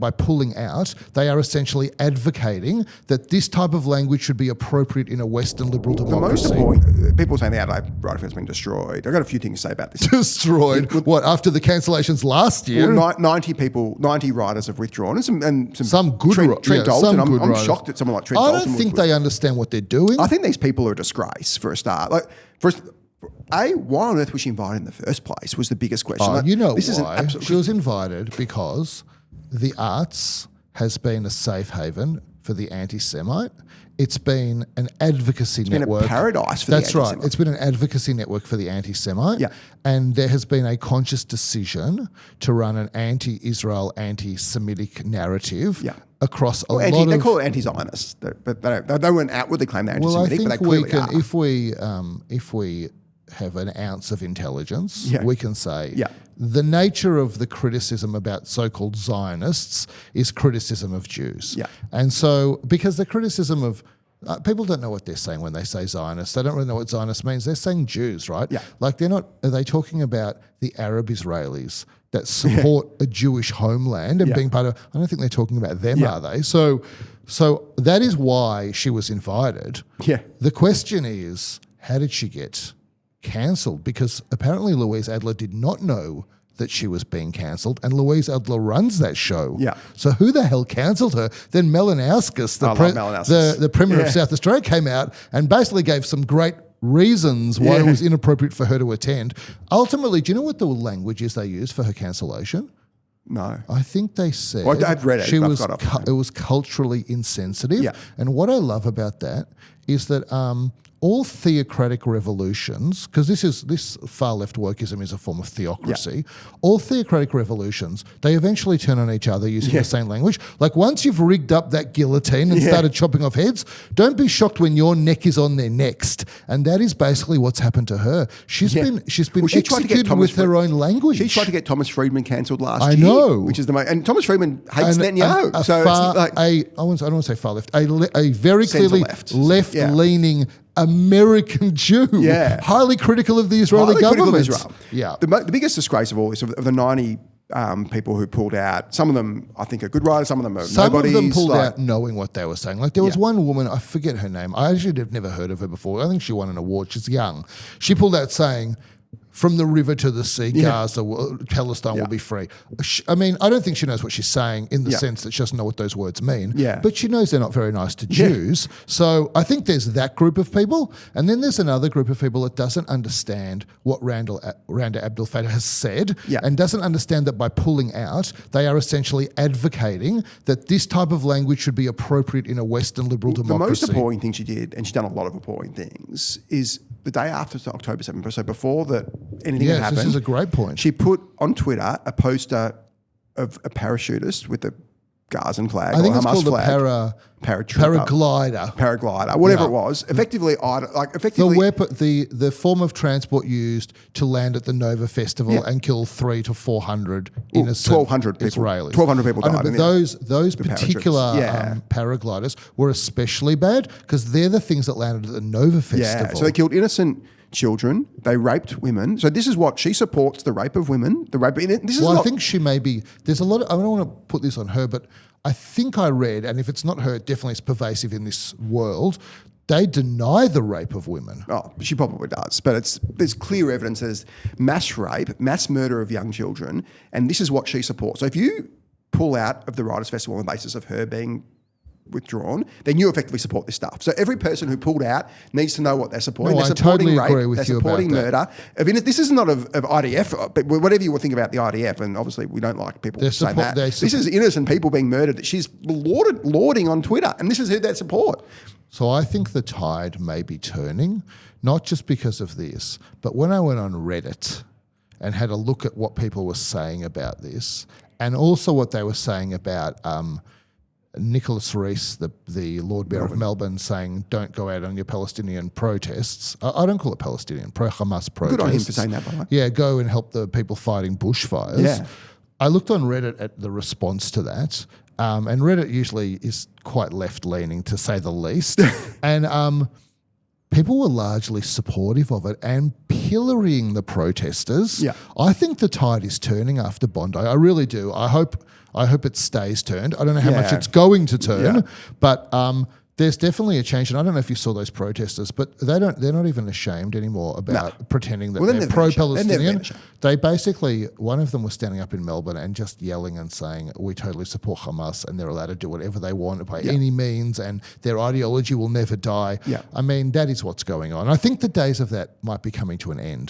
By pulling out, they are essentially advocating that this type of language should be appropriate in a Western liberal democracy. The most point, people saying the Adelaide right has been destroyed. I've got a few things to say about this. Destroyed? What, after the cancellations last year? Well, 90 riders have withdrawn, and some good Trent Dalton. I'm riders. Shocked that someone like Trent Dalton. I don't think they understand what they're doing. I think these people are a disgrace for a start. Why on earth was she invited in the first place was the biggest question. You know this why. She was invited because the arts has been a safe haven for the anti-Semite. It's been an advocacy network. It's been a paradise for the anti-Semite. That's right. It's been an advocacy network for the anti-Semite. Yeah. And there has been a conscious decision to run an anti-Israel, anti-Semitic narrative across a lot of... They call it anti-Zionists, but they won't outwardly claim they're anti-Semitic, but they clearly are. If we have an ounce of intelligence, we can say the nature of the criticism about so-called Zionists is criticism of Jews. Yeah. And so, because the criticism of people don't know what they're saying when they say Zionists. They don't really know what Zionist means. They're saying Jews, right? Yeah. Like are they talking about the Arab Israelis that support a Jewish homeland and being part of, I don't think they're talking about them, are they? So that is why she was invited. Yeah. The question is, how did she get cancelled? Because apparently Louise Adler did not know that she was being cancelled, and Louise Adler runs that show. Yeah. So who the hell cancelled her? Then Malinauskas, the Premier of South Australia, came out and basically gave some great reasons why it was inappropriate for her to attend. Ultimately, do you know what the language is they used for her cancellation? No. I think they said I've read it. It was culturally insensitive. Yeah. And what I love about that is that all theocratic revolutions, because this far left wokeism is a form of theocracy. All theocratic revolutions, they eventually turn on each other using the same language. Like once you've rigged up that guillotine and started chopping off heads, don't be shocked when your neck is on their next. And that is basically what's happened to her. She's been executed with her own language. She tried to get Thomas Friedman cancelled last year. I know, which is the most, and Thomas Friedman hates Netanyahu. I don't want to say far left. A very clearly left-leaning American Jew, highly critical of the Israeli government. Israel. Yeah. The biggest disgrace of all this, of the 90 people who pulled out, some of them I think are good writers, some of them are nobodies. Some of them pulled out knowing what they were saying. Like there was one woman, I forget her name, I actually have never heard of her before. I think she won an award, she's young. She pulled out saying, from the river to the sea, Gaza, Palestine will be free. I mean, I don't think she knows what she's saying in the sense that she doesn't know what those words mean, but she knows they're not very nice to Jews. So I think there's that group of people. And then there's another group of people that doesn't understand what Randa Abdel Fattah has said and doesn't understand that by pulling out, they are essentially advocating that this type of language should be appropriate in a Western liberal democracy. The most appalling thing she did, and she's done a lot of appalling things, is the day after October 7th, so before anything had happened. This is a great point. She put on Twitter a poster of a parachutist with the Gazan flag I think or it's Hamas called flag. Paraglider, whatever it was. Effectively, the form of transport used to land at the Nova Festival and kill 300 to 400 innocent 1,200 people. Israelis. 1,200 people died. But those particular paragliders were especially bad because they're the things that landed at the Nova Festival. Yeah, so they killed innocent children. They raped women. So this is what she supports: the rape of women. I think she may be. There's a lot of. I don't want to put this on her, but I think I read, and if it's not her, it definitely is pervasive in this world. They deny the rape of women. Oh, she probably does, but there's clear evidence there's mass rape, mass murder of young children, and this is what she supports. So if you pull out of the Writers' Festival on the basis of her being withdrawn, then you effectively support this stuff. So every person who pulled out needs to know what they're supporting. No, they're supporting totally rape, agree with they're you supporting about murder. I mean, this is not of IDF, but whatever you think about the IDF, and obviously we don't like people saying that. This is innocent people being murdered that she's lauding on Twitter, and this is who they support. So I think the tide may be turning, not just because of this, but when I went on Reddit and had a look at what people were saying about this, and also what they were saying about Nicholas Rees, the Lord Mayor of Melbourne, saying don't go out on your Palestinian protests. I don't call it Palestinian, pro-Hamas protests. Good on him for saying that, by the way. Yeah, go and help the people fighting bushfires. Yeah. I looked on Reddit at the response to that, and Reddit usually is quite left-leaning, to say the least, and people were largely supportive of it and pillorying the protesters. Yeah. I think the tide is turning after Bondi. I really do. I hope I hope it stays turned. I don't know how much Yeah. it's going to turn, Yeah. but there's definitely a change. And I don't know if you saw those protesters, but they're not even ashamed anymore about pretending that Well, then they're they've been ashamed. They've never pro-Palestinian. been ashamed. They basically, one of them was standing up in Melbourne and just yelling and saying, we totally support Hamas and they're allowed to do whatever they want by any means and their ideology will never die. Yeah. I mean, that is what's going on. I think the days of that might be coming to an end.